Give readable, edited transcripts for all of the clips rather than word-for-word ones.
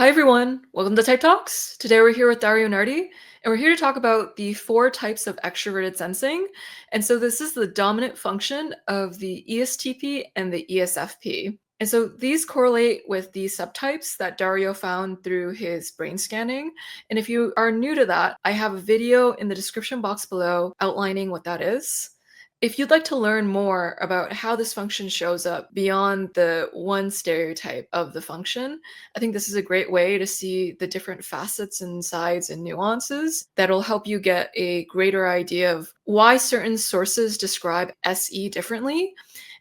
Hi everyone, welcome to Type Talks. Today we're here with Dario Nardi, and we're here to talk about the 4 types of extroverted sensing. And so this is the dominant function of the ESTP and the ESFP. And so these correlate with the subtypes that Dario found through his brain scanning. And if you are new to that, I have a video in the description box below outlining what that is. If you'd like to learn more about how this function shows up beyond the one stereotype of the function, I think this is a great way to see the different facets and sides and nuances that'll help you get a greater idea of why certain sources describe SE differently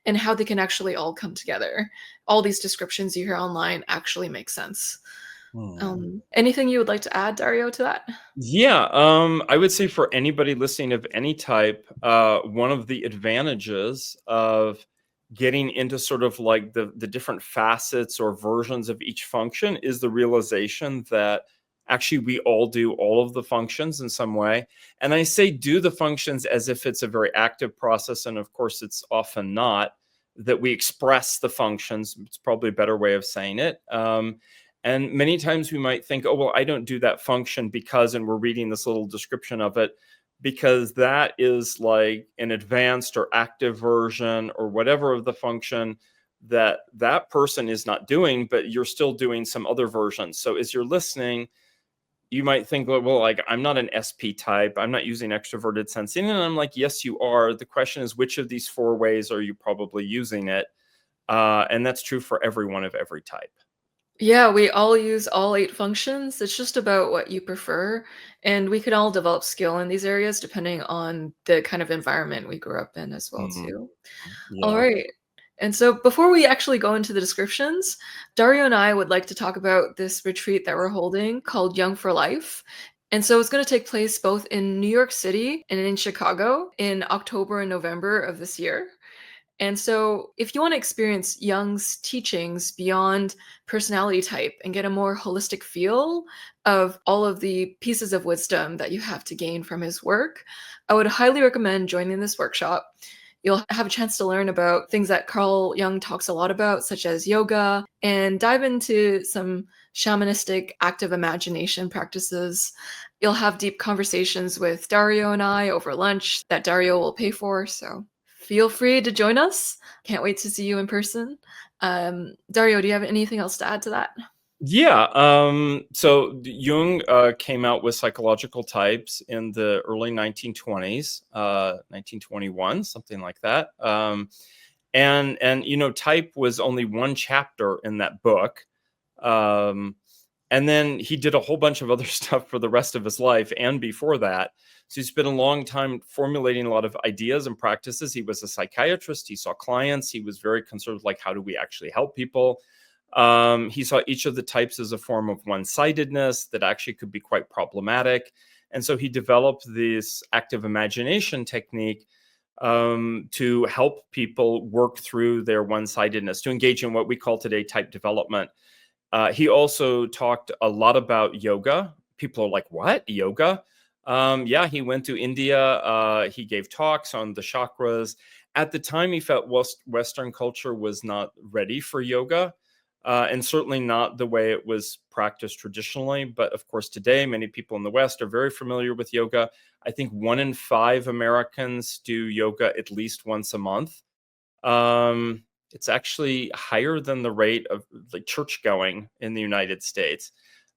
and how they can actually all come together. All these descriptions you hear online actually make sense. Anything you would like to add, Dario, to that? Yeah, I would say for anybody listening of any type, one of the advantages of getting into sort of like the different facets or versions of each function is the realization that actually we all do all of the functions in some way. And I say do the functions as if it's a very active process, and of course it's often not, that we express the functions. It's probably a better way of saying it. And many times we might think, oh, well, I don't do that function because, and we're reading this little description of it, because that is like an advanced or active version or whatever of the function that that person is not doing, but you're still doing some other versions. So as you're listening, you might think, well, like, I'm not an SP type. I'm not using extroverted sensing. And I'm like, yes, you are. The question is, which of these 4 ways are you probably using it? And that's true for everyone of every type. Yeah, we all use all 8 functions. It's just about what you prefer. And we can all develop skill in these areas depending on the kind of environment we grew up in as well, Mhm. too. All Yeah. right. And so before we actually go into the descriptions, Dario and I would like to talk about this retreat that we're holding called Young for Life. And so it's going to take place both in New York City and in Chicago in October and November of this year. And so, if you want to experience Jung's teachings beyond personality type and get a more holistic feel of all of the pieces of wisdom that you have to gain from his work, I would highly recommend joining this workshop. You'll have a chance to learn about things that Carl Jung talks a lot about, such as yoga, and dive into some shamanistic active imagination practices. You'll have deep conversations with Dario and I over lunch that Dario will pay for. So feel free to join us. Can't wait to see you in person. Dario, do you have anything else to add to that? Yeah. So Jung came out with psychological types in the early 1920s, 1921, something like that. And type was only one chapter in that book. Um, and then he did a whole bunch of other stuff for the rest of his life and before that. So he spent a long time formulating a lot of ideas and practices. He was a psychiatrist. He saw clients. He was very concerned with, like, how do we actually help people? He saw each of the types as a form of one-sidedness that actually could be quite problematic. And so he developed this active imagination technique to help people work through their one-sidedness, to engage in what we call today type development. He also talked a lot about yoga. People are like, what? Yoga? Yeah, he went to India. He gave talks on the chakras. At the time, he felt Western culture was not ready for yoga, and certainly not the way it was practiced traditionally. But of course, today, many people in the West are very familiar with yoga. I think 1 in 5 Americans do yoga at least once a month. Um, it's actually higher than the rate of like church going in the United States.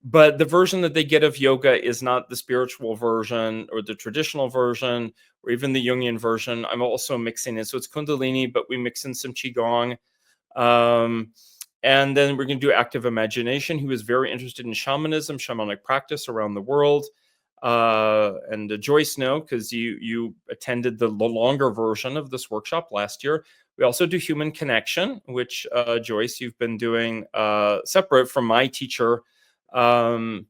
But the version that they get of yoga is not the spiritual version or the traditional version or even the Jungian version. I'm also mixing in. So it's Kundalini, but we mix in some Qigong. Um, and then we're going to do active imagination. He was very interested in shamanism, shamanic practice around the world. And Joyce, know, because you attended the longer version of this workshop last year. We also do human connection, which Joyce, you've been doing separate from my teacher, and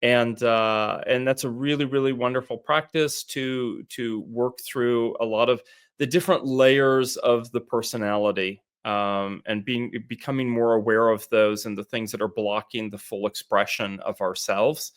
that's a really, really wonderful practice to work through a lot of the different layers of the personality, and becoming more aware of those and the things that are blocking the full expression of ourselves.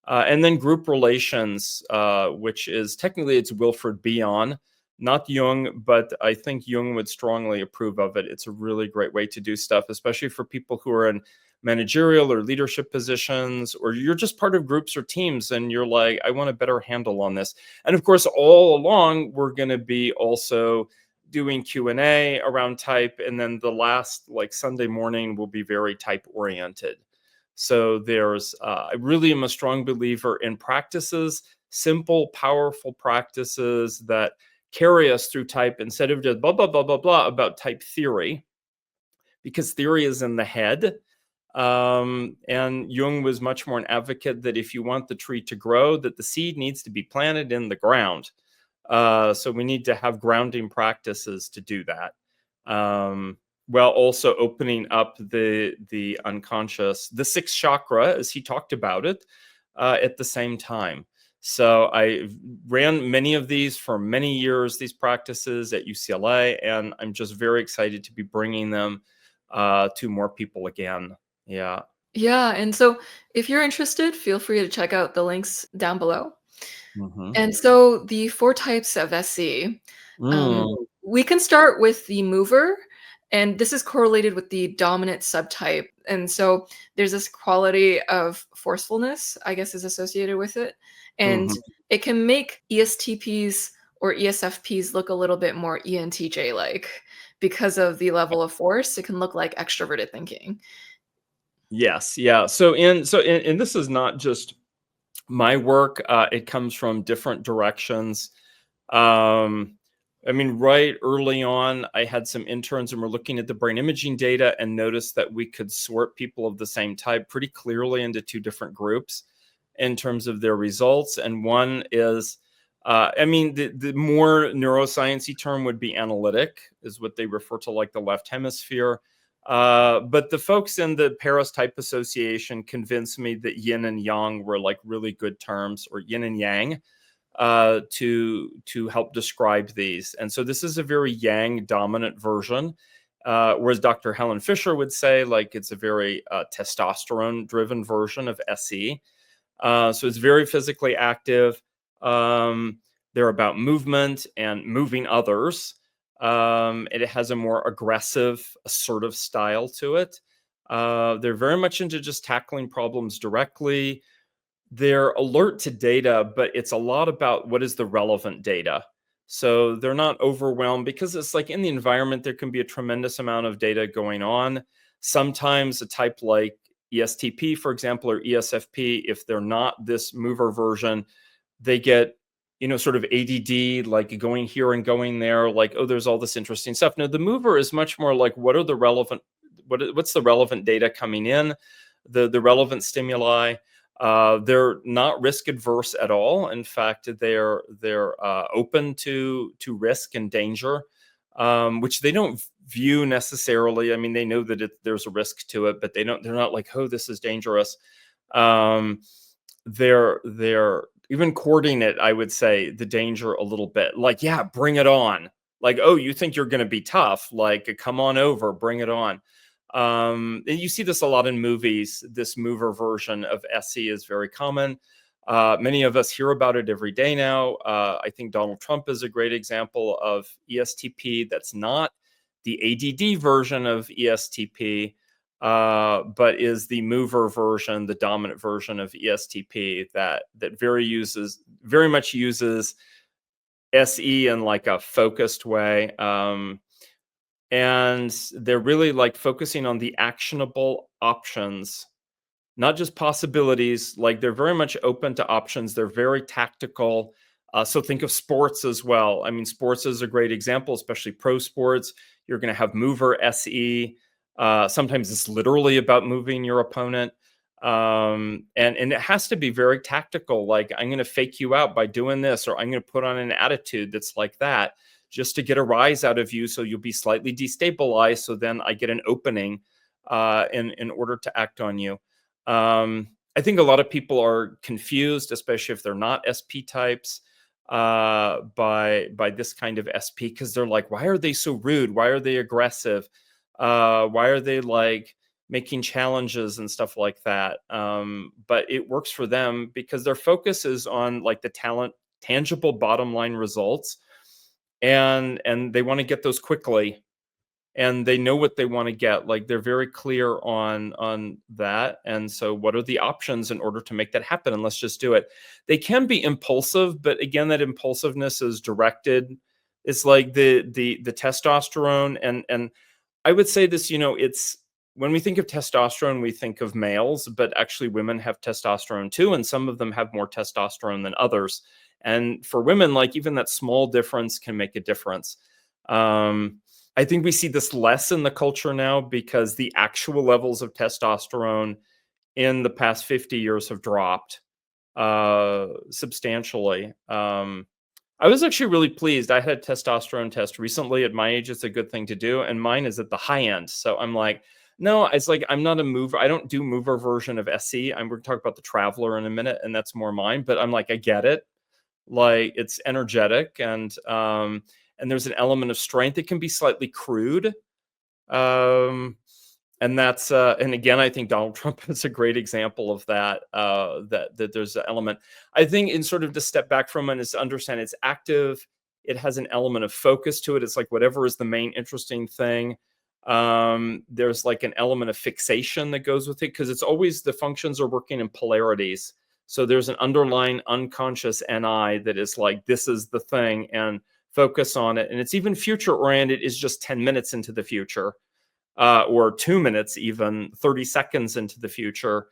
And then group relations, which is technically it's Wilfred Bion, not Jung, but I think Jung would strongly approve of it. It's a really great way to do stuff, especially for people who are in managerial or leadership positions, or you're just part of groups or teams and you're like, I want a better handle on this. And of course, all along, we're going to be also doing Q&A around type. And then the last, like Sunday morning, will be very type oriented. So I really am a strong believer in practices, simple, powerful practices that carry us through type instead of just blah, blah, blah, blah, blah about type theory, because theory is in the head. And Jung was much more an advocate that if you want the tree to grow, that the seed needs to be planted in the ground. So we need to have grounding practices to do that. While also opening up the unconscious, the sixth chakra, as he talked about it, at the same time. So I ran many of these for many years, these practices at UCLA, and I'm just very excited to be bringing them to more people again. Yeah. Yeah, and so if you're interested, feel free to check out the links down below. Mm-hmm. And so the 4 types of SE, Mm, we can start with the mover, and this is correlated with the dominant subtype. And so there's this quality of forcefulness, I guess, is associated with it. And mhm. it can make ESTPs or ESFPs look a little bit more ENTJ-like because of the level of force. It can look like extroverted thinking. Yes, yeah. And this is not just my work. It comes from different directions. Um, I mean, right early on, I had some interns and we're looking at the brain imaging data and noticed that we could sort people of the same type pretty clearly into two different groups in terms of their results. And one is, I mean, the more neuroscience-y term would be analytic, is what they refer to, like the left hemisphere. But the folks in the Paris Type Association convinced me that yin and yang were like really good terms, or yin and yang, to help describe these. And so this is a very yang dominant version, whereas Dr. Helen Fisher would say like it's a very testosterone driven version of SE. So it's very physically active. They're about movement and moving others. It has a more aggressive, assertive style to it. They're very much into just tackling problems directly. They're alert to data, but it's a lot about what is the relevant data. So they're not overwhelmed, because it's like in the environment, there can be a tremendous amount of data going on. Sometimes a type like ESTP, for example, or ESFP, if they're not this mover version, they get, sort of ADD, like going here and going there, like, oh, there's all this interesting stuff. No, the mover is much more like, what's the relevant data coming in, the relevant stimuli. They're not risk adverse at all. In fact, they're open to risk and danger, which they don't view necessarily. I mean, they know that there's a risk to it, but they're not like, oh, this is dangerous. They're even courting it, I would say, the danger a little bit. Like, yeah, bring it on. Like, oh, you think you're going to be tough? Like, come on over, bring it on. And you see this a lot in movies. This mover version of SE is very common. Many of us hear about it every day now. I think Donald Trump is a great example of ESTP. That's not the ADD version of ESTP, but is the mover version, the dominant version of ESTP that very much uses SE in like a focused way. And they're really like focusing on the actionable options, not just possibilities. Like, they're very much open to options. They're very tactical. So think of sports as well. I mean, sports is a great example, especially pro sports. You're going to have mover SE. Sometimes it's literally about moving your opponent. And it has to be very tactical. Like, I'm going to fake you out by doing this, or I'm going to put on an attitude that's like that, just to get a rise out of you. So you'll be slightly destabilized. So then I get an opening in order to act on you. I think a lot of people are confused, especially if they're not SP types, by this kind of SP, because they're like, why are they so rude? Why are they aggressive? Why are they like making challenges and stuff like that? But it works for them because their focus is on like the tangible bottom line results. and they want to get those quickly, and they know what they want to get. Like, they're very clear on that. And so what are the options in order to make that happen? And let's just do it. They can be impulsive, but again, that impulsiveness is directed. It's like the testosterone, and I would say this, it's, when we think of testosterone, we think of males, but actually women have testosterone too, and some of them have more testosterone than others. And for women, like, even that small difference can make a difference. I think we see this less in the culture now because the actual levels of testosterone in the past 50 years have dropped substantially. I was actually really pleased. I had a testosterone test recently. At my age, it's a good thing to do, and mine is at the high end. So I'm like, no, it's like, I'm not a mover. I don't do mover version of SE. We're going to talk about the Traveler in a minute, and that's more mine. But I'm like, I get it. Like, it's energetic, and there's an element of strength. It can be slightly crude. And that's and again, I think Donald Trump is a great example of that. That there's an element. I think, in sort of to step back from it, is to understand it's active. It has an element of focus to it. It's like whatever is the main interesting thing. There's like an element of fixation that goes with it, because it's always, the functions are working in polarities. So there's an underlying unconscious NI that is like, this is the thing, and focus on it. And it's even future oriented, is just 10 minutes into the future. Or 2 minutes, even 30 seconds into the future.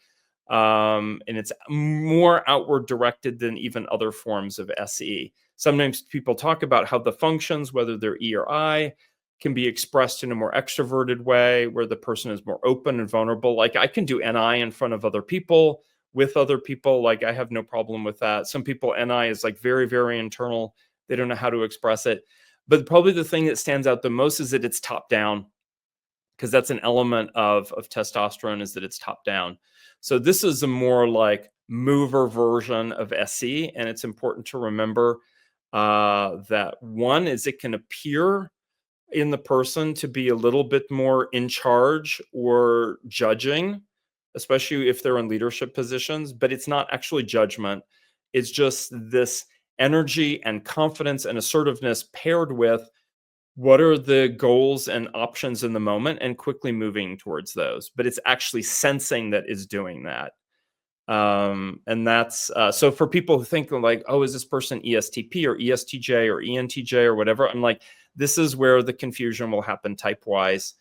And it's more outward directed than even other forms of SE. Sometimes people talk about how the functions, whether they're E or I, can be expressed in a more extroverted way, where the person is more open and vulnerable. Like, I can do NI in front of other people, with other people. Like, I have no problem with that. Some people, NI is like very, very internal. They don't know how to express it. But probably the thing that stands out the most is that it's top down, because that's an element of testosterone, is that it's top down. So this is a more like mover version of SE, and it's important to remember that one is, it can appear in the person to be a little bit more in charge or judging, especially if they're in leadership positions, but it's not actually judgment. It's just this energy and confidence and assertiveness paired with what are the goals and options in the moment, and quickly moving towards those. But it's actually sensing that is doing that. And that's so for people who think like, oh, is this person ESTP or ESTJ or ENTJ or whatever? I'm like, this is where the confusion will happen type wise.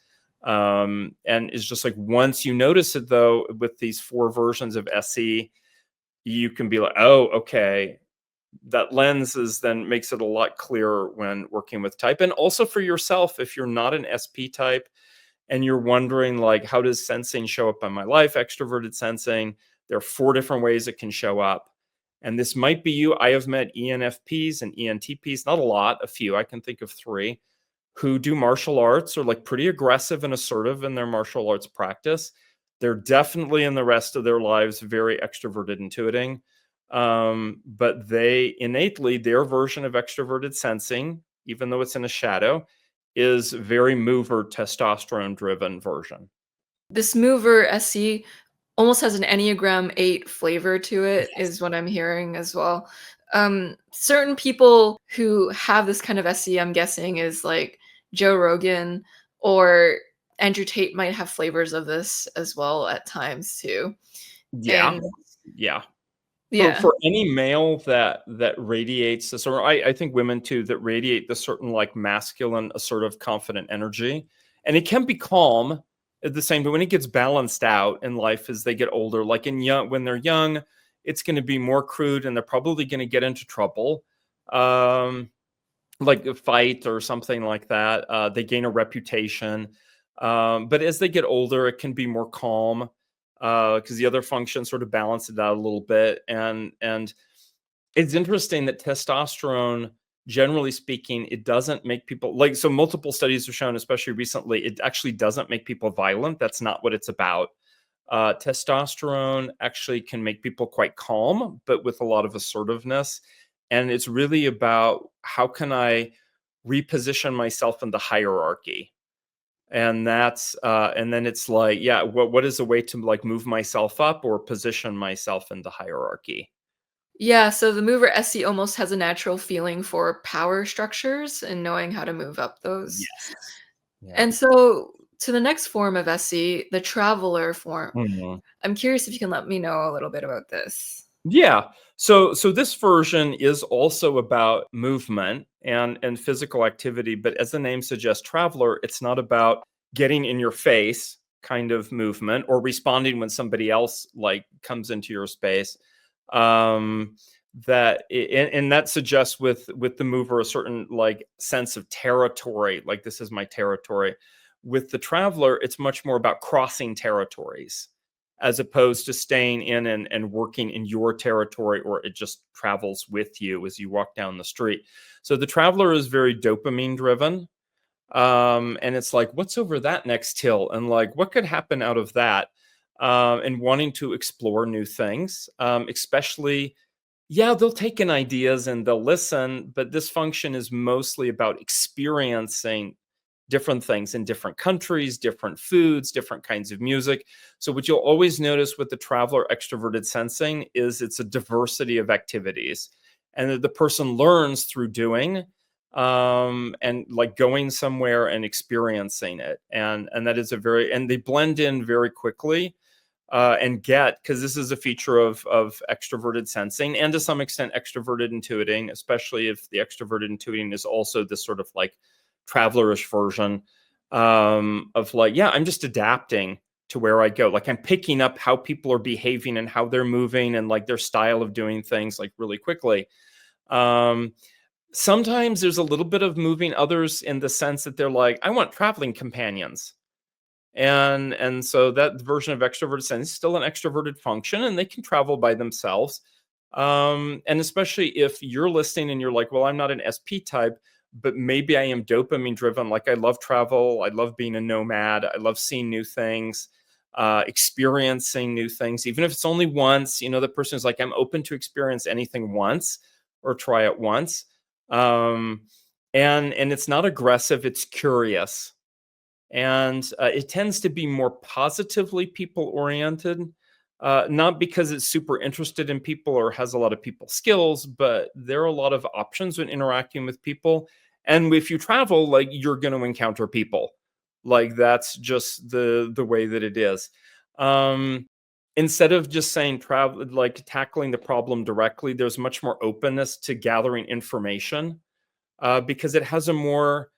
And it's just like, once you notice it, though, with these 4 versions of SE, you can be like, oh, okay, that lens is then makes it a lot clearer when working with type. And also for yourself, if you're not an SP type and you're wondering, like, how does sensing show up in my life, extroverted sensing, there are 4 different ways it can show up. And this might be you. I have met ENFPs and ENTPs, not a lot, a few. I can think of 3 who do martial arts, or like pretty aggressive and assertive in their martial arts practice. They're definitely in the rest of their lives very extroverted intuiting. But they innately, their version of extroverted sensing, even though it's in a shadow, is very mover, testosterone driven version. This mover SE almost has an Enneagram 8 flavor to it, Yes. is what I'm hearing as well. Certain people who have this kind of SE, I'm guessing, is like Joe Rogan or Andrew Tate might have flavors of this as well at times too. Yeah. And Yeah. yeah, For any male that radiates this, or I think women too, that radiate this certain like masculine, assertive, confident energy, and it can be calm at the same time. When it gets balanced out in life as they get older, like when they're young, it's going to be more crude, and they're probably going to get into trouble, like a fight or something like that. They gain a reputation, but as they get older, it can be more calm, because the other functions sort of balance it out a little bit. And it's interesting that testosterone, generally speaking, it doesn't make people like, so multiple studies have shown, especially recently, it actually doesn't make people violent. That's not what it's about. Testosterone actually can make people quite calm, but with a lot of assertiveness. And it's really about, how can I reposition myself in the hierarchy? And that's and then it's like, yeah, what is a way to like move myself up or position myself in the hierarchy? Yeah, so the mover SE almost has a natural feeling for power structures and knowing how to move up those. Yes. Yeah. And so to the next form of SE, the traveler form. Mhm. I'm curious if you can let me know a little bit about this. Yeah. So this version is also about movement and physical activity, but as the name suggests, traveler, it's not about getting in your face kind of movement or responding when somebody else like comes into your space. Um and that suggests with the mover a certain like sense of territory, like this is my territory. With the traveler, it's much more about crossing territories as opposed to staying in and working in your territory, or it just travels with you as you walk down the street. So the traveler is very dopamine driven. And it's like, what's over that next hill? And like, what could happen out of that? And wanting to explore new things, especially, yeah, they'll take in ideas and they'll listen, but this function is mostly about experiencing different things in different countries, different foods, different kinds of music. So, what you'll always notice with the traveler extroverted sensing is it's a diversity of activities, and that the person learns through doing, and like going somewhere and experiencing it. And that is a very, and they blend in very quickly. And get, because this is a feature of extroverted sensing and to some extent extroverted intuiting, especially if the extroverted intuiting is also this sort of like travelerish version, of like, yeah, I'm just adapting to where I go. Like I'm picking up how people are behaving and how they're moving and like their style of doing things like really quickly. Um, Sometimes there's a little bit of moving others in the sense that they're like, I want traveling companions. And so that version of extroverted sensing is still an extroverted function, and they can travel by themselves. And especially if you're listening and you're like, well, I'm not an SP type, but maybe I am dopamine driven. Like I love travel, I love being a nomad, I love seeing new things, experiencing new things, even if it's only once. You know, the person is like, I'm open to experience anything once or try it once. Um, and it's not aggressive; it's curious, and it tends to be more positively people oriented, not because it's super interested in people or has a lot of people skills, but there are a lot of options when interacting with people. And if you travel, like you're going to encounter people, like that's just the way that it is. um Instead of just saying travel, like tackling the problem directly, there's much more openness to gathering information, because it has a more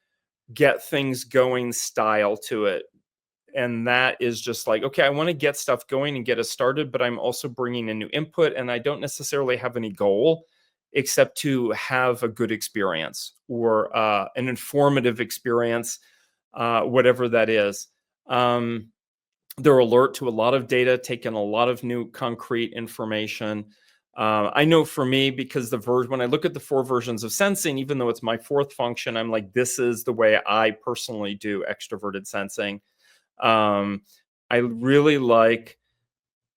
get things going style to it. And that is just like, okay, I want to get stuff going and get us started, but I'm also bringing in new input, and I don't necessarily have any goal except to have a good experience or an informative experience, whatever that is. Um, they're alert to a lot of data, taking a lot of new concrete information. I know for me, because the version, when I look at the four versions of sensing, even though it's my fourth function, I'm like, this is the way I personally do extroverted sensing. Um, I really like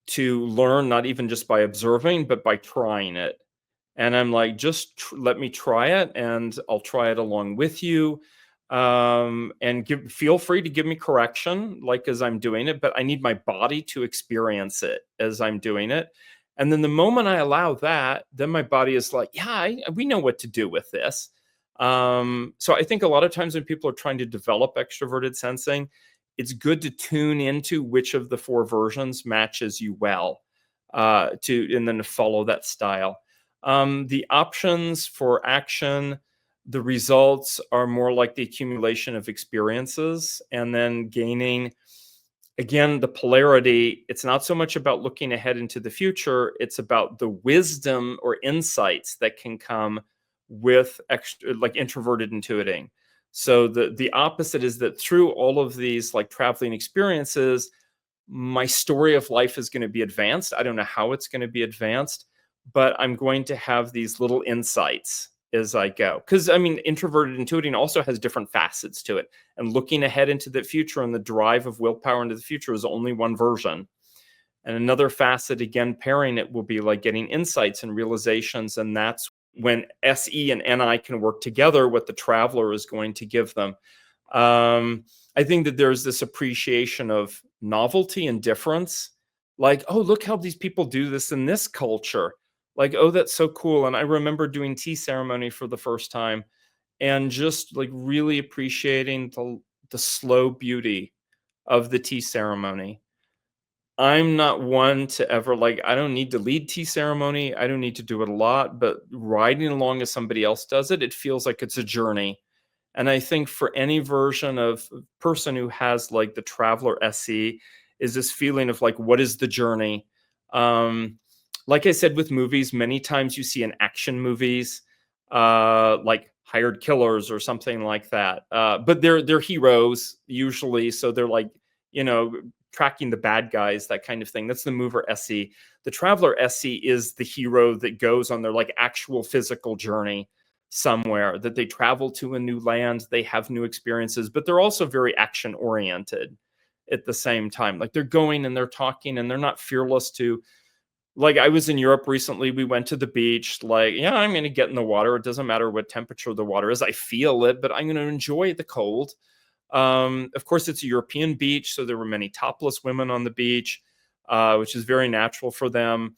to learn, not even just by observing, but by trying it. And I'm like, just let me try it, and I'll try it along with you. And feel free to give me correction, like as I'm doing it, but I need my body to experience it as I'm doing it. And then the moment I allow that, then my body is like, yeah, we know what to do with this. So I think a lot of times when people are trying to develop extroverted sensing, it's good to tune into which of the four versions matches you well, and then to follow that style. The options for action, the results are more like the accumulation of experiences and then gaining, again, the polarity. It's not so much about looking ahead into the future, it's about the wisdom or insights that can come with extra, like introverted intuiting. So the opposite is that through all of these like traveling experiences, my story of life is going to be advanced. I don't know how it's going to be advanced, but I'm going to have these little insights as I go. Because I mean, introverted intuiting also has different facets to it. And looking ahead into the future and the drive of willpower into the future is only one version. And another facet, again, pairing it will be like getting insights and realizations. And that's when SE and NI can work together, what the traveler is going to give them. I think that there's this appreciation of novelty and difference. Like, oh, look how these people do this in this culture. like, oh, that's so cool. And I remember doing tea ceremony for the first time and just like really appreciating the slow beauty of the tea ceremony. I'm not one to ever like, I don't need to lead tea ceremony. I don't need to do it a lot, but riding along as somebody else does it, it feels like it's a journey. And I think for any version of person who has like the traveler SE is this feeling of like, what is the journey? Like I said, with movies, many times you see in action movies, like Hired Killers or something like that. But they're heroes usually. So they're like, you know, tracking the bad guys, that kind of thing. That's the mover SE. The traveler SE is the hero that goes on their like actual physical journey somewhere, that they travel to a new land, they have new experiences, but they're also very action oriented at the same time. Like they're going and they're talking and they're not fearless to, like, I was in Europe recently, we went to the beach, like, yeah, I'm going to get in the water. It doesn't matter what temperature the water is. I feel it, but I'm going to enjoy the cold. Of course, it's a European beach, so there were many topless women on the beach, which is very natural for them.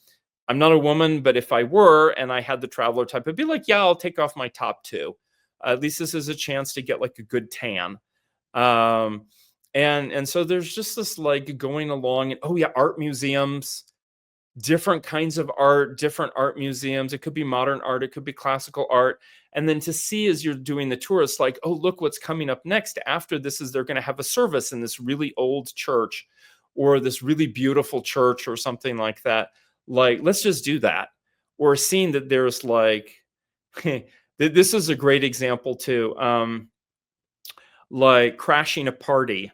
I'm not a woman, but if I were and I had the traveler type, I'd be like, yeah, I'll take off my top too. At least this is a chance to get like a good tan. Um, and so there's just this like going along and, oh yeah, art museums, different kinds of art, different art museums. It could be modern art, it could be classical art. And then to see as you're doing the tour, it's like, oh, look what's coming up next. After this is they're going to have a service in this really old church or this really beautiful church or something like that. Like, let's just do that. Or seeing that there's like, this is a great example too. Like crashing a party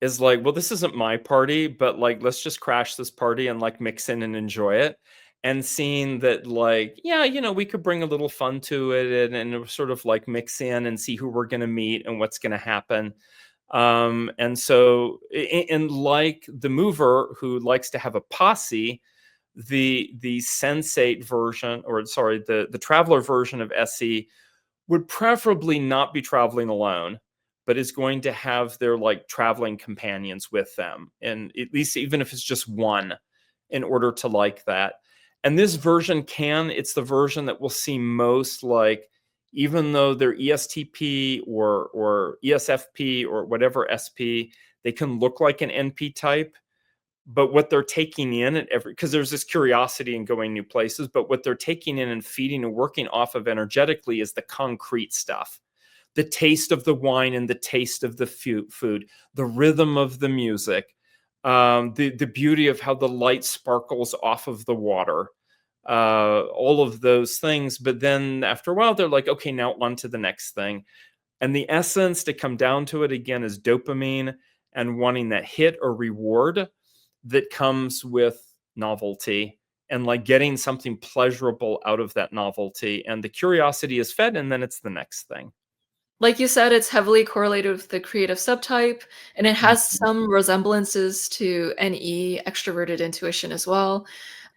is like, well, this isn't my party, but like, let's just crash this party and like mix in and enjoy it. And seeing that, like, yeah, you know, we could bring a little fun to it and sort of like mix in and see who we're going to meet and what's going to happen. And so, and like the mover who likes to have a posse, the sensate version, or sorry, the traveler version of SE would preferably not be traveling alone, but is going to have their like traveling companions with them. And at least even if it's just one, in order to like that. And this version it's the version that we'll see most, like, even though they're ESTP or ESFP or whatever SP, they can look like an NP type. But what they're taking in at every, because there's this curiosity in going new places, but what they're taking in and feeding and working off of energetically is the concrete stuff, the taste of the wine and the taste of the food, the rhythm of the music, the beauty of how the light sparkles off of the water, all of those things. But then after a while, they're like, okay, now on to the next thing. And the essence, to come down to it again, is dopamine and wanting that hit or reward that comes with novelty and like getting something pleasurable out of that novelty. And the curiosity is fed, and then it's the next thing. Like you said, it's heavily correlated with the creative subtype, and it has Mhm. some resemblances to NE, extroverted intuition as well.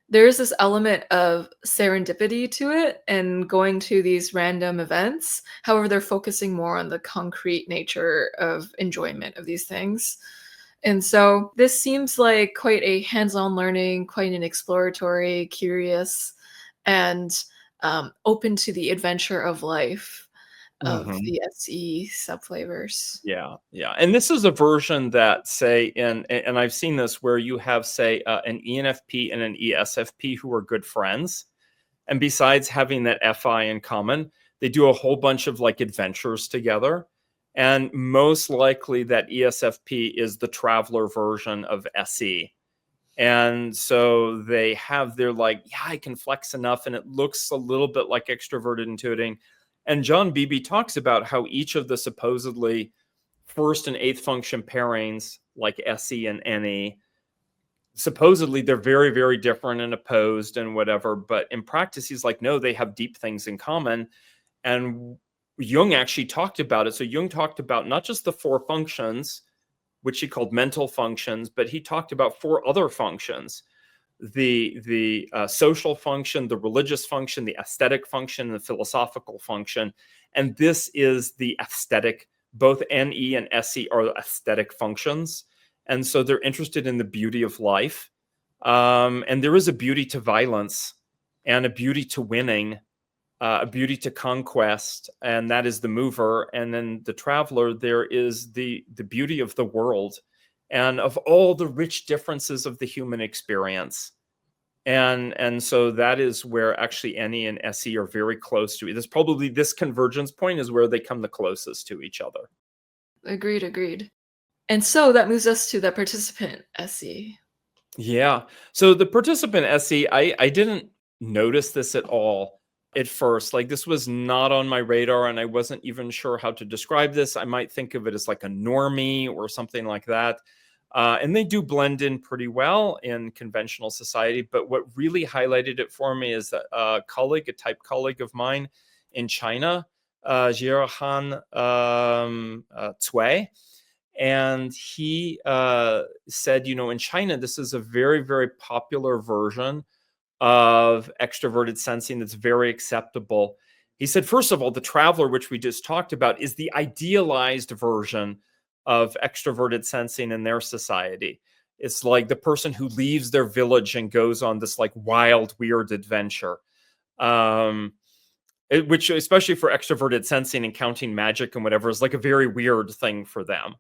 There is this element of serendipity to it and going to these random events. However, they're focusing more on the concrete nature of enjoyment of these things. And so this seems like quite a hands-on learning, quite an exploratory, curious, and open to the adventure of life of Mhm. the SE subflavors. Yeah, yeah. And this is a version that, say, and I've seen this where you have, say, an ENFP and an ESFP who are good friends. And besides having that FI in common, they do a whole bunch of like adventures together. And most likely that ESFP is the traveler version of SE. And so they have their like, yeah, I can flex enough. And it looks a little bit like extroverted intuiting. And John Beebe talks about how each of the supposedly first and eighth function pairings, like SE and NE, supposedly they're very, very different and opposed and whatever. But in practice, he's like, no, they have deep things in common. And Jung actually talked about it. So Jung talked about not just the four functions, which he called mental functions, but he talked about four other functions: the social function, the religious function, the aesthetic function, and the philosophical function. And this is the aesthetic. Both NE and SE are aesthetic functions. And so they're interested in the beauty of life. And there is a beauty to violence and a beauty to winning, a beauty to conquest, and that is the mover. And then the traveler, there is the beauty of the world and of all the rich differences of the human experience. And so that is where actually NE and SE are very close to. There's probably this convergence point is where they come the closest to each other. Agreed. And so that moves us to the participant SE. Yeah. So the participant SE, I didn't notice this at all at first. Like, this was not on my radar, and I wasn't even sure how to describe this. I might think of it as like a normie or something like that. And they do blend in pretty well in conventional society. But what really highlighted it for me is that a type colleague of mine in China, Jiahan Cui, and he said, in China, this is a very, very popular version of extroverted sensing that's very acceptable. He said, first of all, the traveler, which we just talked about, is the idealized version of extroverted sensing in their society. It's like the person who leaves their village and goes on this like wild, weird adventure. Which, especially for extroverted sensing and counting magic and whatever, is like a very weird thing for them.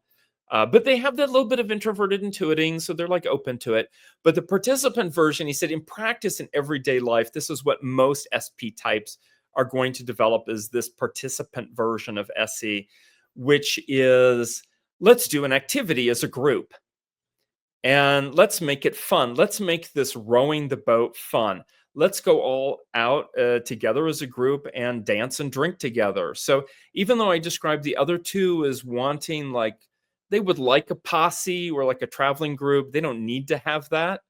But they have that little bit of introverted intuiting, so they're like open to it. But the participant version, he said, in practice in everyday life, this is what most SP types are going to develop, is this participant version of SE, which is, let's do an activity as a group. And let's make it fun. Let's make this rowing the boat fun. Let's go all out together as a group and dance and drink together. So even though I described the other two as wanting, like, they would like a posse or like a traveling group, they don't need to have that.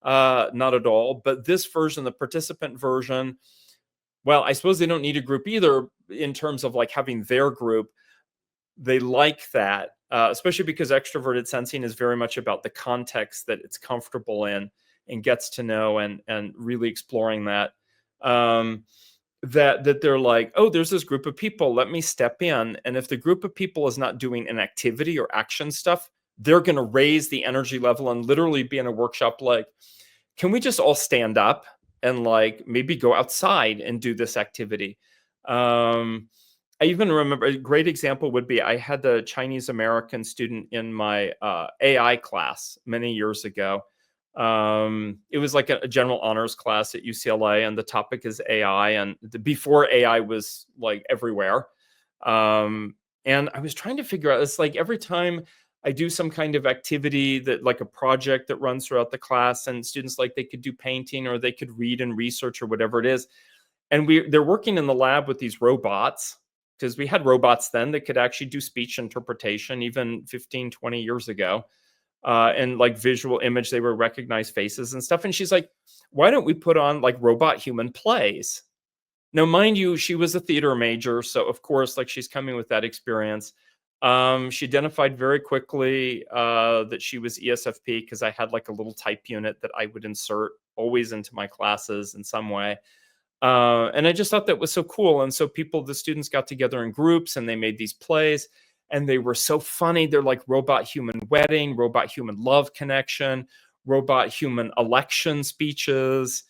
Not at all. But this version, the participant version, well, I suppose they don't need a group either in terms of like having their group. They like that, especially because extroverted sensing is very much about the context that it's comfortable in and gets to know, and really exploring that. That they're like, oh, there's this group of people, let me step in. And if the group of people is not doing an activity or action stuff, they're going to raise the energy level and literally be in a workshop like, can we just all stand up and like maybe go outside and do this activity? I even remember a great example would be, I had the Chinese American student in my AI class many years ago. It was like a general honors class at UCLA, and the topic is AI, and before AI was like everywhere. And I was trying to figure out, it's like every time I do some kind of activity that like a project that runs throughout the class, and students, like, they could do painting or they could read and research or whatever it is. And they're working in the lab with these robots, because we had robots then that could actually do speech interpretation even 15, 20 years ago. And like visual image, they would recognize faces and stuff. And she's like, why don't we put on like robot human plays? Now, mind you, she was a theater major, so of course, like, she's coming with that experience. She identified very quickly that she was ESFP, because I had like a little type unit that I would insert always into my classes in some way. And I just thought that was so cool. And so the students got together in groups and they made these plays, and they were so funny. They're like robot human wedding, robot human love connection, robot human election speeches.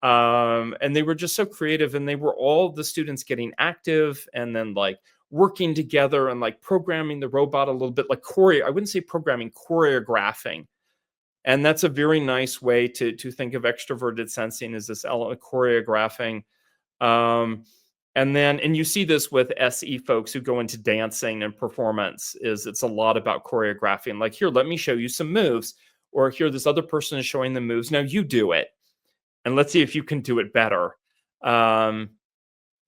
And they were just so creative, and they were all the students getting active and then like working together and like programming the robot a little bit, like I wouldn't say programming, choreographing. And that's a very nice way to think of extroverted sensing, is this element choreographing. And you see this with SE folks who go into dancing and performance, is it's a lot about choreographing. Like, here, let me show you some moves, or here, this other person is showing the moves. Now you do it, and let's see if you can do it better.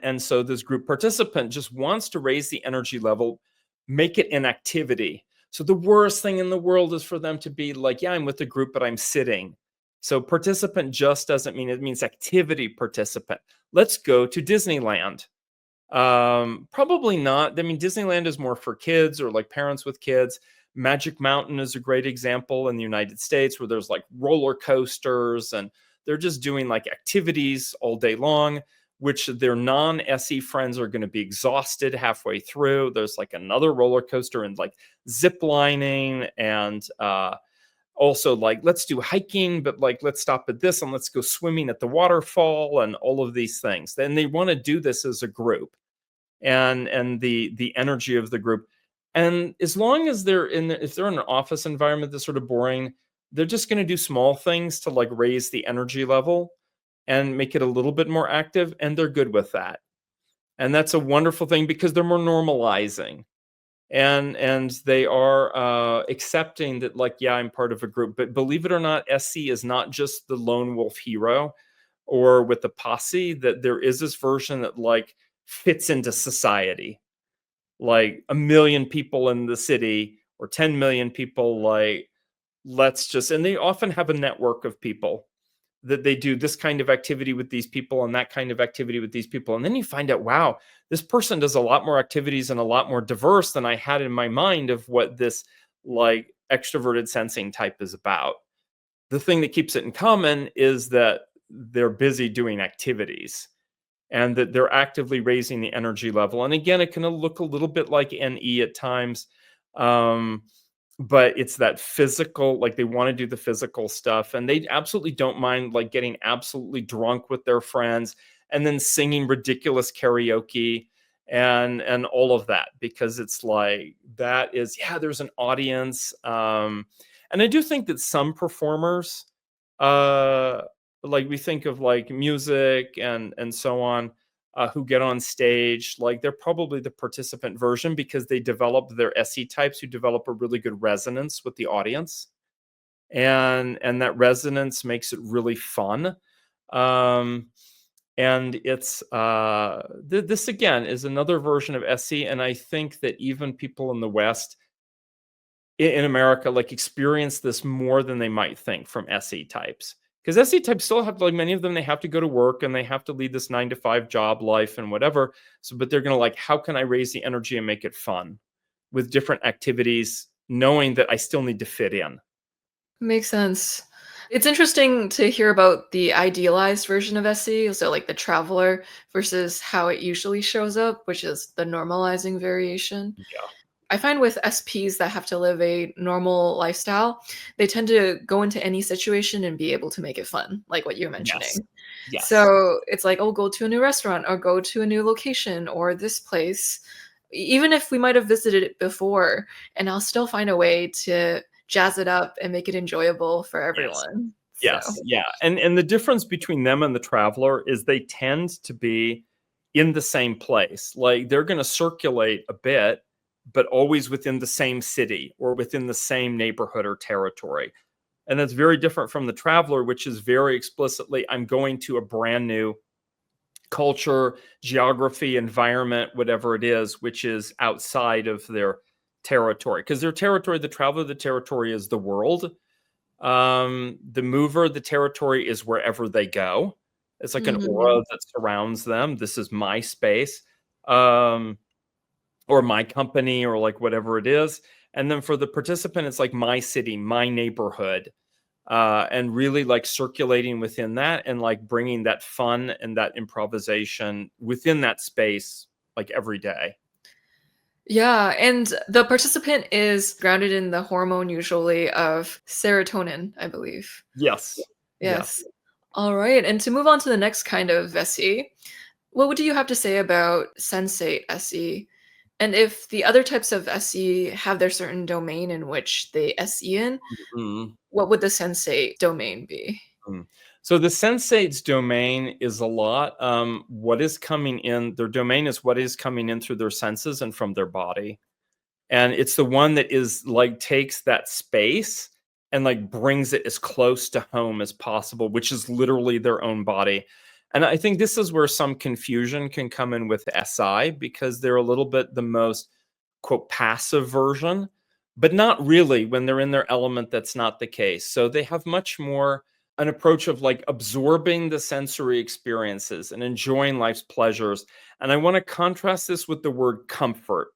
And so this group participant just wants to raise the energy level, make it an activity. So the worst thing in the world is for them to be like, yeah, I'm with the group, but I'm sitting. So participant just doesn't mean, it means activity participant. Let's go to Disneyland. Probably not. I mean, Disneyland is more for kids or like parents with kids. Magic Mountain is a great example in the United States, where there's like roller coasters, and they're just doing like activities all day long, which their non-SE friends are going to be exhausted halfway through. There's like another roller coaster and like zip lining and also like, let's do hiking, but like, let's stop at this and let's go swimming at the waterfall and all of these things. Then they want to do this as a group, and the energy of the group. And as long as if they're in an office environment that's sort of boring, they're just going to do small things to like raise the energy level and make it a little bit more active, and they're good with that. And that's a wonderful thing because they're more normalizing, and they are accepting that, like, yeah, I'm part of a group. But believe it or not, SC is not just the lone wolf hero or with the posse, that there is this version that like fits into society, like a million people in the city or 10 million people, like, let's just, and they often have a network of people that they do this kind of activity with these people and that kind of activity with these people. And then you find out, wow, this person does a lot more activities and a lot more diverse than I had in my mind of what this like extroverted sensing type is about. The thing that keeps it in common is that they're busy doing activities and that they're actively raising the energy level. And again, it can look a little bit like NE at times. But it's that physical, like they want to do the physical stuff, and they absolutely don't mind like getting absolutely drunk with their friends and then singing ridiculous karaoke and all of that, because it's like that is, yeah, there's an audience. And I do think that some performers, uh like we think of like music and so on, who get on stage, like they're probably the participant version because they develop their SE types who develop a really good resonance with the audience, and that resonance makes it really fun. Um, and it's this again is another version of SE, and I think that even people in the West, in America, like experience this more than they might think from SE types. Because SE types still have, like many of them, they have to go to work and they have to lead this 9 to 5 job life and whatever. So, but they're going to like, how can I raise the energy and make it fun with different activities, knowing that I still need to fit in? Makes sense. It's interesting to hear about the idealized version of SE, so like the traveler versus how it usually shows up, which is the normalizing variation. Yeah. I find with SPs that have to live a normal lifestyle, they tend to go into any situation and be able to make it fun, like what you're Yes. mentioning. Yes. So it's like, oh, go to a new restaurant or go to a new location or this place, even if we might have visited it before, and I'll still find a way to jazz it up and make it enjoyable for Yes. everyone. So, Yes, yeah, and the difference between them and the traveler is they tend to be in the same place. Like they're going to circulate a bit, but always within the same city or within the same neighborhood or territory. And that's very different from the traveler, which is very explicitly, I'm going to a brand new culture, geography, environment, whatever it is, which is outside of their territory. Because their territory, the traveler, the territory is the world. The mover, the territory is wherever they go. It's like an mhm. aura that surrounds them. This is my space, um, or my company, or like whatever it is. And then for the participant, it's like my city, my neighborhood, and really like circulating within that and like bringing that fun and that improvisation within that space, like every day. Yeah, and the participant is grounded in the hormone usually of serotonin, I believe. Yes. Yes. Yes. All right, and to move on to the next kind of SE, what would you have to say about sensate SE? And if the other types of SE have their certain domain in which they SE in, Mhm. what would the sensate domain be? Mm. So the sensate's domain is a lot. What is coming in, their domain is what is coming in through their senses and from their body. And it's the one that is like takes that space and like brings it as close to home as possible, which is literally their own body. And I think this is where some confusion can come in with SI, because they're a little bit the most, quote, passive version, but not really. When they're in their element, that's not the case. So they have much more an approach of like absorbing the sensory experiences and enjoying life's pleasures. And I want to contrast this with the word comfort.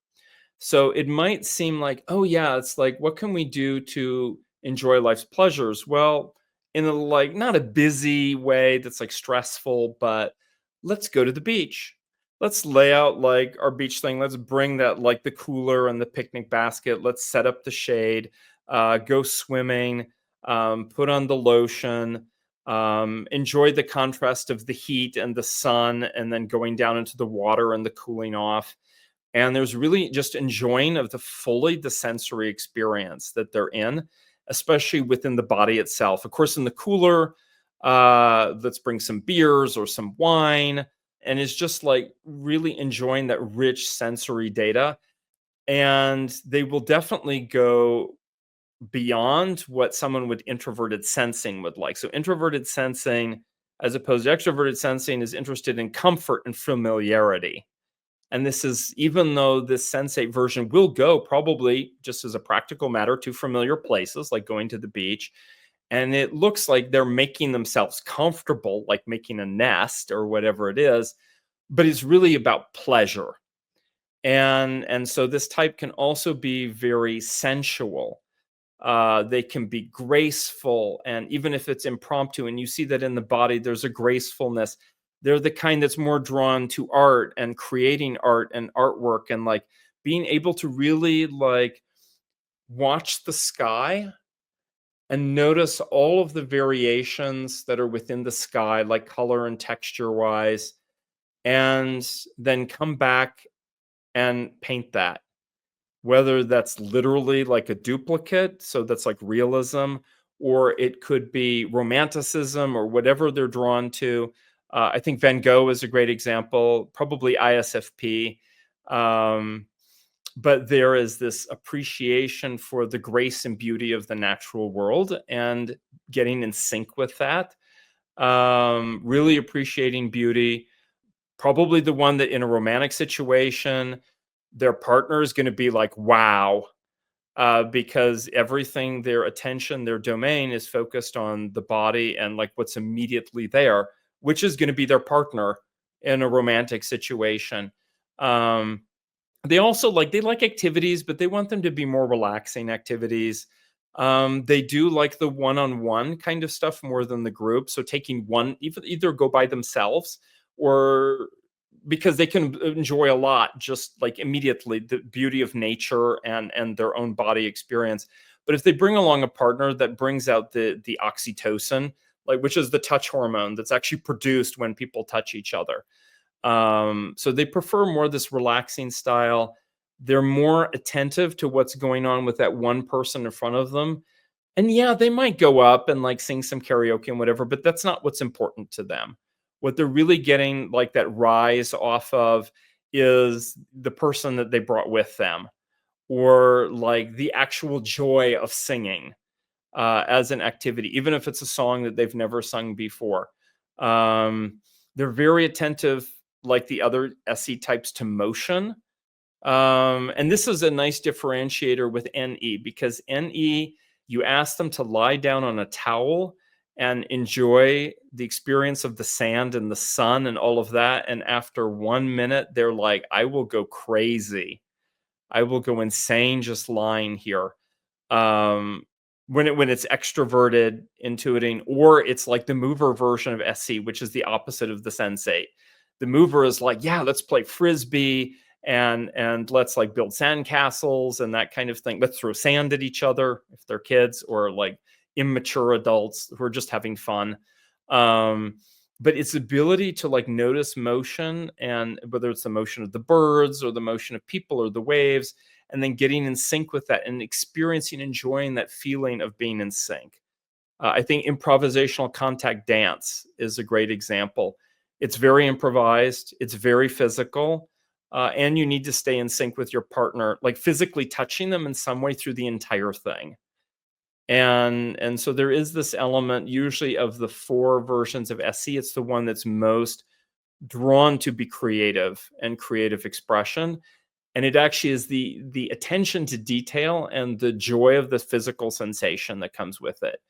So it might seem like, oh yeah, it's like, what can we do to enjoy life's pleasures? Well, in a like not a busy way that's like stressful, but let's go to the beach. Let's lay out like our beach thing. Let's bring that like the cooler and the picnic basket. Let's set up the shade, go swimming. put on the lotion, enjoy the contrast of the heat and the sun, and then going down into the water and the cooling off. And there's really just enjoying of the sensory experience that they're in, especially within the body itself. Of course, in the cooler, let's bring some beers or some wine, and it's just like really enjoying that rich sensory data. And they will definitely go beyond what someone with introverted sensing would like. So introverted sensing, as opposed to extroverted sensing, is interested in comfort and familiarity. And this is, even though this sensate version will go probably, just as a practical matter, to familiar places like going to the beach, and it looks like they're making themselves comfortable, like making a nest or whatever it is, but it's really about pleasure. And so this type can also be very sensual. They can be graceful, and even if it's impromptu, and you see that in the body, there's a gracefulness. They're the kind that's more drawn to art and creating art and artwork, and like being able to really like watch the sky and notice all of the variations that are within the sky, like color and texture wise, and then come back and paint that, whether that's literally like a duplicate, so that's like realism, or it could be romanticism or whatever they're drawn to. I think Van Gogh is a great example, probably ISFP. Um, but there is this appreciation for the grace and beauty of the natural world and getting in sync with that. Really appreciating beauty. Probably the one that in a romantic situation, their partner is going to be like, wow, because everything, their attention, their domain is focused on the body and like what's immediately there, which is going to be their partner in a romantic situation. Um, they also they like activities, but they want them to be more relaxing activities. They do like the one-on-one kind of stuff more than the group. So taking one, either go by themselves, or because they can enjoy a lot just like immediately the beauty of nature and their own body experience. But if they bring along a partner that brings out the oxytocin, like, which is the touch hormone that's actually produced when people touch each other, so they prefer more this relaxing style. They're more attentive to what's going on with that one person in front of them. And yeah, they might go up and like sing some karaoke and whatever, but that's not what's important to them. What they're really getting like that rise off of is the person that they brought with them, or like the actual joy of singing as an activity, even if it's a song that they've never sung before. Um, they're very attentive, like the other SE types, to motion. And this is a nice differentiator with NE, because NE, you ask them to lie down on a towel and enjoy the experience of the sand and the sun and all of that. And after 1 minute, they're like, I will go crazy. I will go insane just lying here. Um, when it's extroverted, intuiting, or it's like the mover version of SC, which is the opposite of the sensate. The mover is like, yeah, let's play frisbee and let's like build sand castles and that kind of thing. Let's throw sand at each other if they're kids, or like immature adults who are just having fun. But its ability to like notice motion, and whether it's the motion of the birds or the motion of people or the waves, and then getting in sync with that and experiencing, enjoying that feeling of being in sync. I think improvisational contact dance is a great example. It's very improvised, it's very physical, and you need to stay in sync with your partner, like physically touching them in some way through the entire thing. And so there is this element, usually of the 4 versions of SC, it's the one that's most drawn to be creative and creative expression. And it actually is the attention to detail and the joy of the physical sensation that comes with it.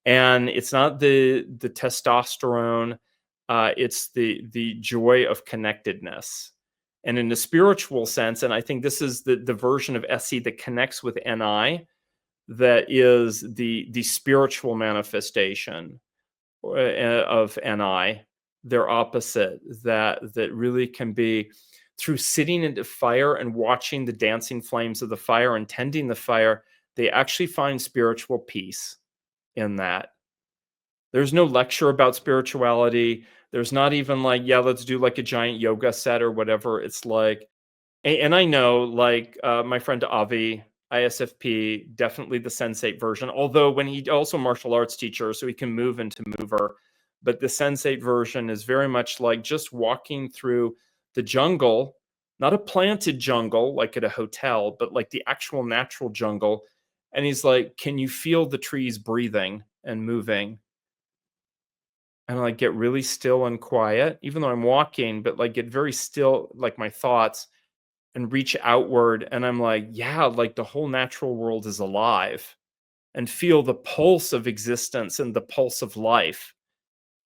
And it's not the testosterone, it's the joy of connectedness. And in a spiritual sense, and I think this is the version of SC that connects with NI, that is the spiritual manifestation of NI, their opposite, that really can be through sitting into fire and watching the dancing flames of the fire and tending the fire. They actually find spiritual peace in that. There's no lecture about spirituality. There's not even like, yeah, let's do like a giant yoga set or whatever. It's like, and I know, like, my friend Avi, ISFP, definitely the Sensate version. Although when he also martial arts teacher, so he can move into mover. But the Sensate version is very much like just walking through the jungle, not a planted jungle like at a hotel, but like the actual natural jungle. And he's like, can you feel the trees breathing and moving? And I like get really still and quiet, even though I'm walking, but like get very still, like my thoughts, and reach outward. And I'm like, yeah, like the whole natural world is alive, and feel the pulse of existence and the pulse of life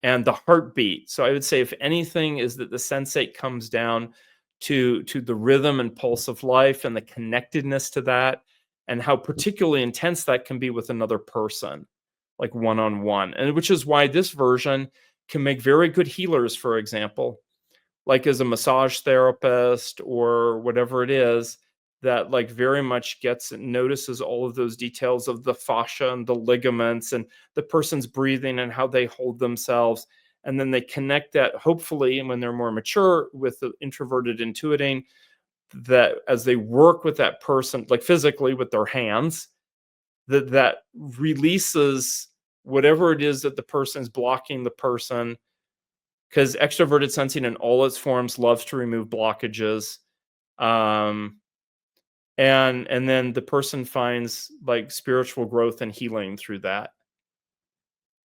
and the heartbeat. So I would say, if anything, is that the sensate comes down to the rhythm and pulse of life and the connectedness to that, and how particularly intense that can be with another person, like one-on-one. And which is why this version can make very good healers, for example, like as a massage therapist or whatever it is, that like very much gets notices all of those details of the fascia and the ligaments and the person's breathing and how they hold themselves. And then they connect that, hopefully, and when they're more mature, with the introverted intuiting, that as they work with that person, like physically with their hands, that releases whatever it is that the person is blocking the person, because extroverted sensing in all its forms loves to remove blockages. um and then the person finds like spiritual growth and healing through that.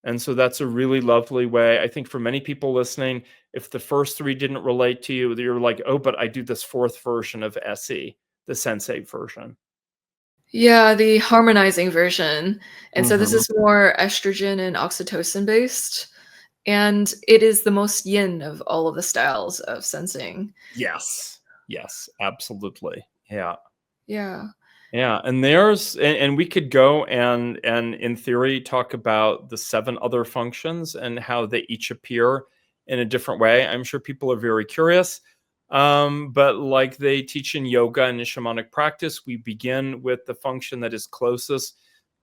And so that's a really lovely way, I think, for many people listening. If the first three didn't relate to you, you're like, oh, but I do this fourth version of SE, the sensate version. Yeah, the harmonizing version. And so this Hmm. is more estrogen and oxytocin based, and it is the most yin of all of the styles of sensing. Yes, yes, absolutely. Yeah. Yeah. Yeah, and and we could go and in theory talk about the seven other functions and how they each appear in a different way. I'm sure people are very curious. But like they teach in yoga and in shamanic practice, we begin with the function that is closest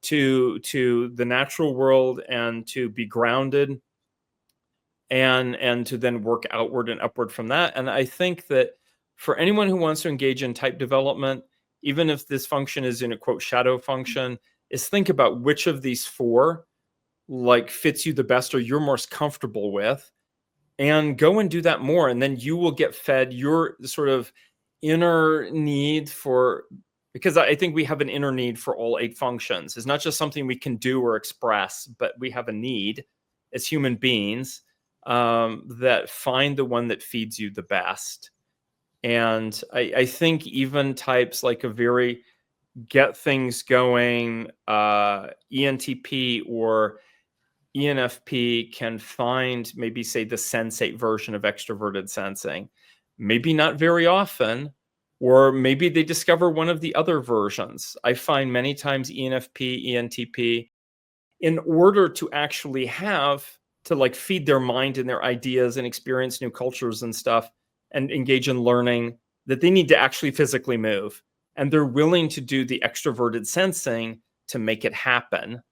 to the natural world and to be grounded, and to then work outward and upward from that. And I think that for anyone who wants to engage in type development, even if this function is in a quote shadow function, is think about which of these four like fits you the best or you're most comfortable with, and go and do that more. And then you will get fed your sort of inner need for, because I think we have an inner need for all eight functions. It's not just something we can do or express, but we have a need as human beings, that find the one that feeds you the best. And I think even types like a very get things going, ENTP or ENFP, can find maybe, say, the sensate version of extroverted sensing. Maybe not very often, or maybe they discover one of the other versions. I find many times ENFP, ENTP, in order to actually have to like feed their mind and their ideas and experience new cultures and stuff and engage in learning, that they need to actually physically move. And they're willing to do the extroverted sensing to make it happen.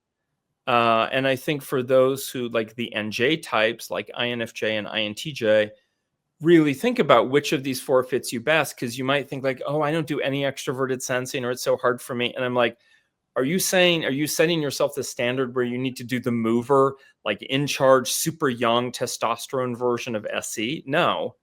And I think for those who like the NJ types, like INFJ and INTJ, really think about which of these four fits you best. Because you might think like, oh, I don't do any extroverted sensing, or it's so hard for me. And I'm like, are you setting yourself the standard where you need to do the mover, like in charge, super young testosterone version of SE? No.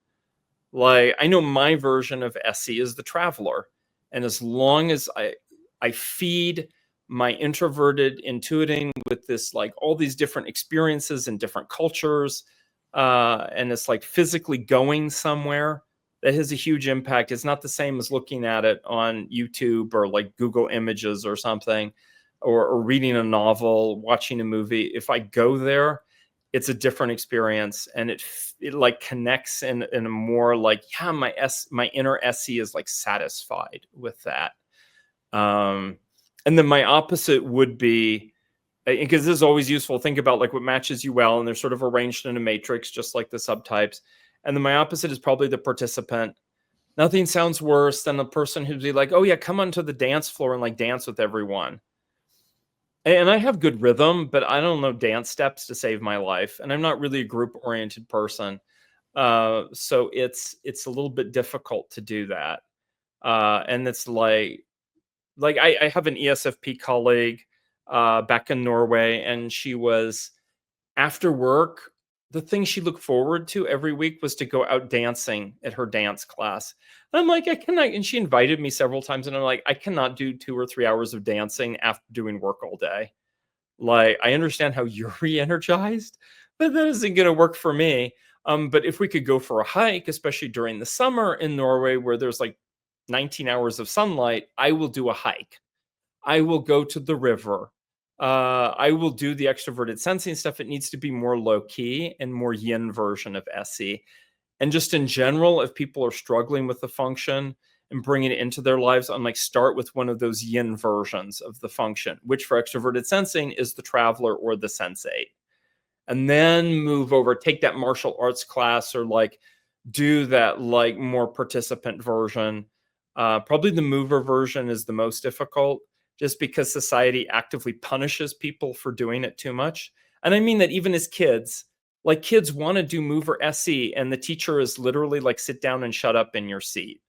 Like, I know my version of SE is the traveler. And as long as I feed my introverted intuiting with this, like all these different experiences and different cultures, and it's like physically going somewhere, that has a huge impact. It's not the same as looking at it on YouTube or like Google Images or something, or reading a novel, watching a movie. If I go there, it's a different experience, and it like connects in a more like, yeah, my inner SE is like satisfied with that. And then my opposite would be, because this is always useful, think about like what matches you well, and they're sort of arranged in a matrix just like the subtypes. And then my opposite is probably the participant. Nothing sounds worse than a person who'd be like, oh yeah, come onto the dance floor and like dance with everyone. And I have good rhythm, but I don't know dance steps to save my life. And I'm not really a group oriented person. So it's a little bit difficult to do that. And it's like I have an ESFP colleague back in Norway, and she was after work. The thing she looked forward to every week was to go out dancing at her dance class. And I'm like, I cannot. And she invited me several times, and I'm like, I cannot do 2 or 3 hours of dancing after doing work all day. Like, I understand how you're re-energized, but that isn't going to work for me. But if we could go for a hike, especially during the summer in Norway, where there's like 19 hours of sunlight, I will do a hike. I will go to the river. I will do the extroverted sensing stuff. It needs to be more low key and more yin version of SE. And just in general, if people are struggling with the function and bringing it into their lives, I'm like, start with one of those yin versions of the function, which for extroverted sensing is the traveler or the sensate. And then move over, take that martial arts class, or like do that like more participant version. Probably the mover version is the most difficult, just because society actively punishes people for doing it too much. And I mean that even as kids, like kids want to do mover SE, and the teacher is literally like, sit down and shut up in your seat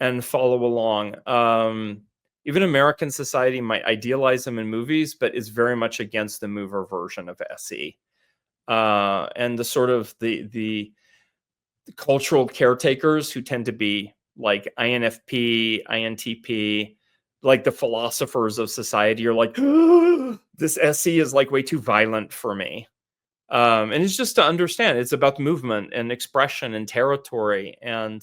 and follow along. Even American society might idealize them in movies, but is very much against the mover version of SE. And the sort of the cultural caretakers who tend to be like INFP, INTP, like the philosophers of society are like, this SE is like way too violent for me. And it's just to understand it's about movement and expression and territory. And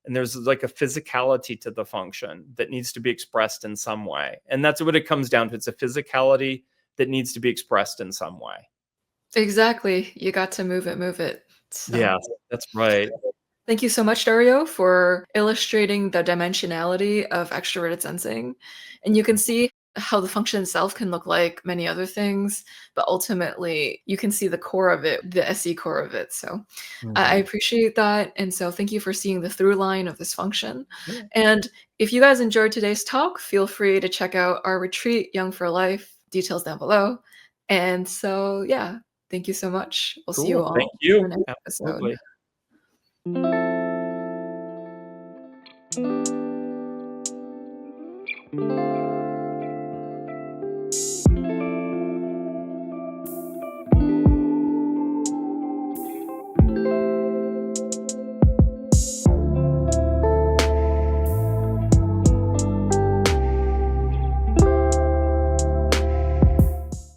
there's like a physicality to the function that needs to be expressed in some way. And that's what it comes down to. It's a physicality that needs to be expressed in some way. Exactly. You got to move it, move it. So Yeah, that's right. thank you so much, Dario, for illustrating the dimensionality of extroverted sensing. And you can see how the function itself can look like many other things, but ultimately you can see the core of it, the SE core of it. So I Mhm. appreciate that. And so thank you for seeing the through line of this function. Yeah. And if you guys enjoyed today's talk, feel free to check out our retreat, Young for Life, details down below. And so, yeah, thank you so much. We'll see you Cool. Thank all in you. our next episode. Absolutely.